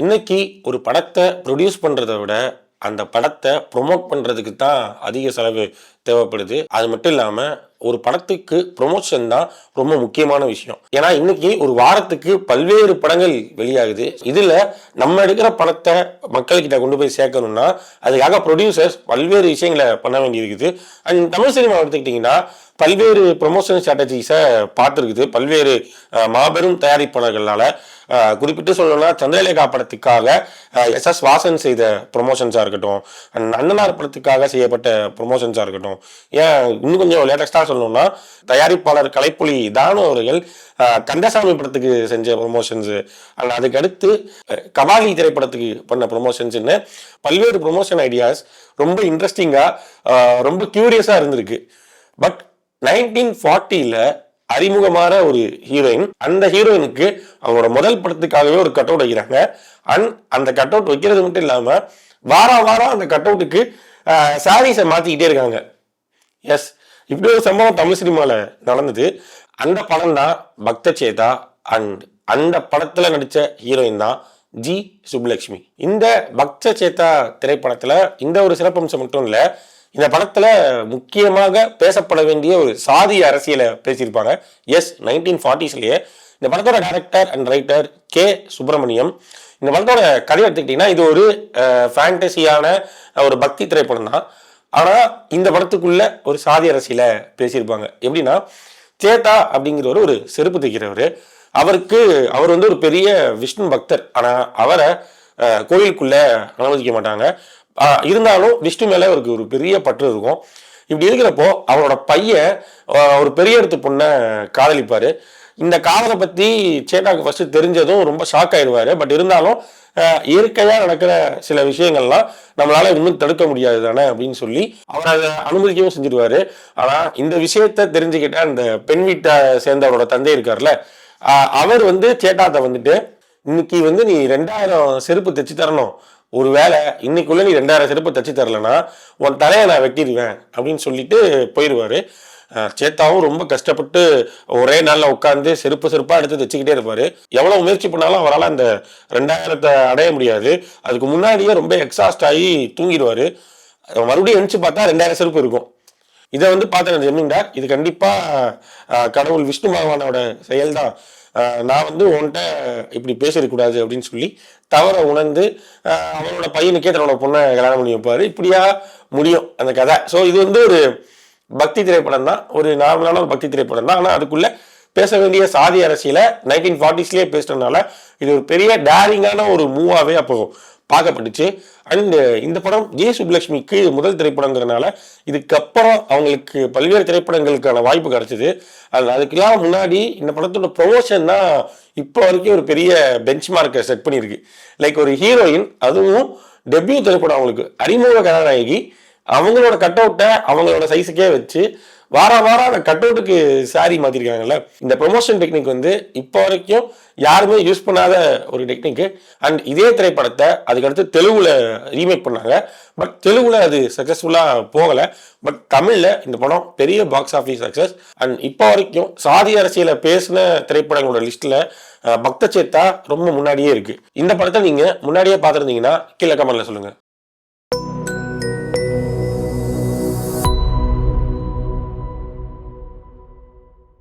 இன்னைக்கு ஒரு படத்தை ப்ரொடியூஸ் பண்றதை விட அந்த படத்தை ப்ரொமோட் பண்றதுக்கு தான் அதிக செலவு தேவைப்படுது. அது மட்டும் இல்லாம ஒரு படத்துக்கு ப்ரொமோஷன் தான் ரொம்ப முக்கியமான விஷயம். ஏன்னா இன்னைக்கு ஒரு வாரத்துக்கு பல்வேறு படங்கள் வெளியாகுது. இதுல நம்ம எடுக்கிற படத்தை மக்கள்கிட்ட கொண்டு போய் சேர்க்கணும்னா அதுக்காக ப்ரொடியூசர்ஸ் பல்வேறு விஷயங்களை பண்ண வேண்டியிருக்குது. அண்ட் தமிழ் சினிமா எடுத்துக்கிட்டிங்கன்னா பல்வேறு ப்ரொமோஷன் ஸ்ட்ராட்டஜிஸை பார்த்துருக்குது பல்வேறு மாபெரும் தயாரிப்பாளர்களால். குறிப்பிட்டு சொல்லணும்னா சந்திரலேகா படத்துக்காக எஸ் வாசன் செய்த ப்ரொமோஷன்ஸாக இருக்கட்டும், அண்ணனார் படத்துக்காக செய்யப்பட்ட ப்ரொமோஷன்ஸாக இருக்கட்டும், ஏன் இன்னும் கொஞ்சம் லேட்டஸ்டாக சொல்லணும்னா தயாரிப்பாளர் கலைப்புலி தானு அவர்கள் கந்தசாமி படத்துக்கு செஞ்ச ப்ரொமோஷன்ஸு, அதுக்கு அடுத்து கபாலி திரைப்படத்துக்கு பண்ண ப்ரொமோஷன்ஸ்ன்னு பல்வேறு ப்ரொமோஷன் ஐடியாஸ் ரொம்ப இன்ட்ரெஸ்டிங்காக ரொம்ப கியூரியஸாக இருந்திருக்கு. பட் 1940ல் அறிமுகமான ஒரு ஹீரோயின், அந்த ஹீரோயினுக்கு அவங்களோட முதல் படத்துக்காகவே ஒரு கட் அவுட் வைக்கிறாங்க. அண்ட் அந்த கட் அவுட் வைக்கிறது மட்டும் இல்லாம வாரம் அந்த கட் அவுட்டுக்கு சாரீஸை மாத்திக்கிட்டே இருக்காங்க. எஸ், இப்படி ஒரு சம்பவம் தமிழ் சினிமால நடந்தது. அந்த படம் தான் பக்தச்சேதா. அண்ட் அந்த படத்துல நடிச்ச ஹீரோயின் தான் ஜி சுப்புலட்சுமி. இந்த பக்தச்சேதா திரைப்படத்துல இந்த ஒரு சிறப்பம்சம் மட்டும் இல்ல, இந்த படத்துல முக்கியமாக பேசப்பட வேண்டிய ஒரு சாதி அரசியலை பேசியிருப்பாங்க. எஸ், 1940ஸ்லயே. இந்த படத்தோட director and writer K Subramaniam. இந்த படத்தோட கதையை எடுத்துக்கிட்டீங்கன்னா இது ஒரு ஃபேண்டசியான ஒரு பக்தி திரைப்படம் தான். ஆனா இந்த படத்துக்குள்ள ஒரு சாதி அரசியலை பேசியிருப்பாங்க. எப்படின்னா, சேதா அப்படிங்கிறவர் ஒரு செருப்பு தைக்கிறவர். அவர் வந்து ஒரு பெரிய விஷ்ணு பக்தர். ஆனா அவரை கோயிலுக்குள்ள அனுமதிக்க மாட்டாங்க. இருந்தாலும் விஷ்ணு மேல அவருக்கு ஒரு பெரிய பற்று இருக்கும். இப்படி இருக்கிறப்போ அவரோட பையன் ஒரு பெரிய இடத்து பொண்ணை காதலிப்பாரு. இந்த காதலை பத்தி சேட்டாக்கு ஃபர்ஸ்ட் தெரிஞ்சதும் ரொம்ப ஷாக் ஆயிடுவாரு. பட் இருந்தாலும் இயற்கையா நடக்கிற சில விஷயங்கள்லாம் நம்மளால இன்னும் தடுக்க முடியாது தானே அப்படின்னு சொல்லி அவர் அதை அனுமதிக்கவும் செஞ்சிருவாரு. ஆனா இந்த விஷயத்த தெரிஞ்சுக்கிட்ட அந்த பெண் வீட்டை சேர்ந்தவரோட தந்தை இருக்காருல்ல, அவர் வந்து சேட்டாத்தை வந்துட்டு, இன்னைக்கு வந்து நீ 2000 செருப்பு தைச்சு தரணும், ஒருவேளை இன்னைக்குள்ள நீ 2000 செருப்பு தச்சு தரலன்னா உன் தலையை நான் வெட்டிடுவேன் அப்படின்னு சொல்லிட்டு போயிடுவாரு. சேத்தாவும் ரொம்ப கஷ்டப்பட்டு ஒரே நாள்ல உட்காந்து செருப்பா எடுத்து தைச்சுக்கிட்டே இருப்பாரு. எவ்வளவு முயற்சி பண்ணாலும் அவரால் அந்த 2000 அடைய முடியாது. அதுக்கு முன்னாடியே ரொம்ப எக்ஸாஸ்ட் ஆகி தூங்கிடுவாரு. மறுபடியும் எழுந்து பார்த்தா 2000 செருப்பு இருக்கும். இதை வந்து பார்த்தேன் ஜெமீன்தார், இது கண்டிப்பா கடவுள் விஷ்ணு பகவானோட செயல் தான். நான் வந்து உன்கிட்ட இப்படி பேசிடக்கூடாது அப்படின்னு சொல்லி தவற உணர்ந்து அவனோட பையனுக்கே தன்னோட பொண்ணை கல்யாணம் பண்ணி வைப்பாரு. இப்படியா முடியும் அந்த கதை. ஸோ இது வந்து ஒரு பக்தி திரைப்படம் தான், ஒரு நார்மலான ஒரு பக்தி திரைப்படம் தான். ஆனால் அதுக்குள்ள பேச வேண்டிய சாதி அரசியலை 1940ஸ்லயே பேசுறதுனால இது ஒரு பெரிய டேரிங்கான ஒரு மூவாவே அப்போ பார்க்கப்பட்டுச்சு. அண்ட் இந்த படம் ஜே சுப்புலட்சுமிக்கு முதல் திரைப்படங்கிறதுனால இதுக்கப்புறம் அவங்களுக்கு பல்வேறு திரைப்படங்களுக்கான வாய்ப்பு கிடைச்சிது. அதுக்கெல்லாம் முன்னாடி இந்த படத்தோட ப்ரொமோஷன் தான் இப்போ வரைக்கும் ஒரு பெரிய பெஞ்ச் மார்க்கை செட் பண்ணியிருக்கு. லைக் ஒரு ஹீரோயின், அதுவும் டெபியூ திரைப்படம், அவங்களுக்கு அறிமுக கதாநாயகி, அவங்களோட கட் அவுட்டை அவங்களோட சைஸுக்கே வச்சு வாரம் அந்த கட் அவுட்டுக்கு சாரி மாத்திருக்காங்கல்ல. இந்த ப்ரொமோஷன் டெக்னிக் வந்து இப்போ வரைக்கும் யாருமே யூஸ் பண்ணாத ஒரு டெக்னிக். அண்ட் இதே திரைப்படத்தை அதுக்கடுத்து தெலுங்குல ரீமேக் பண்ணாங்க. பட் தெலுங்குல அது சக்சஸ்ஃபுல்லா போகல. பட் தமிழ்ல இந்த படம் பெரிய பாக்ஸ் ஆஃபீஸ் சக்சஸ். அண்ட் இப்போ வரைக்கும் சாதி அரசியலை பேசின திரைப்படங்களோட லிஸ்ட்ல பக்தச்சேத்தா ரொம்ப முன்னாடியே இருக்கு. இந்த படத்தை நீங்க முன்னாடியே பார்த்துருந்தீங்கன்னா கீழே கமெண்ட்ல சொல்லுங்க.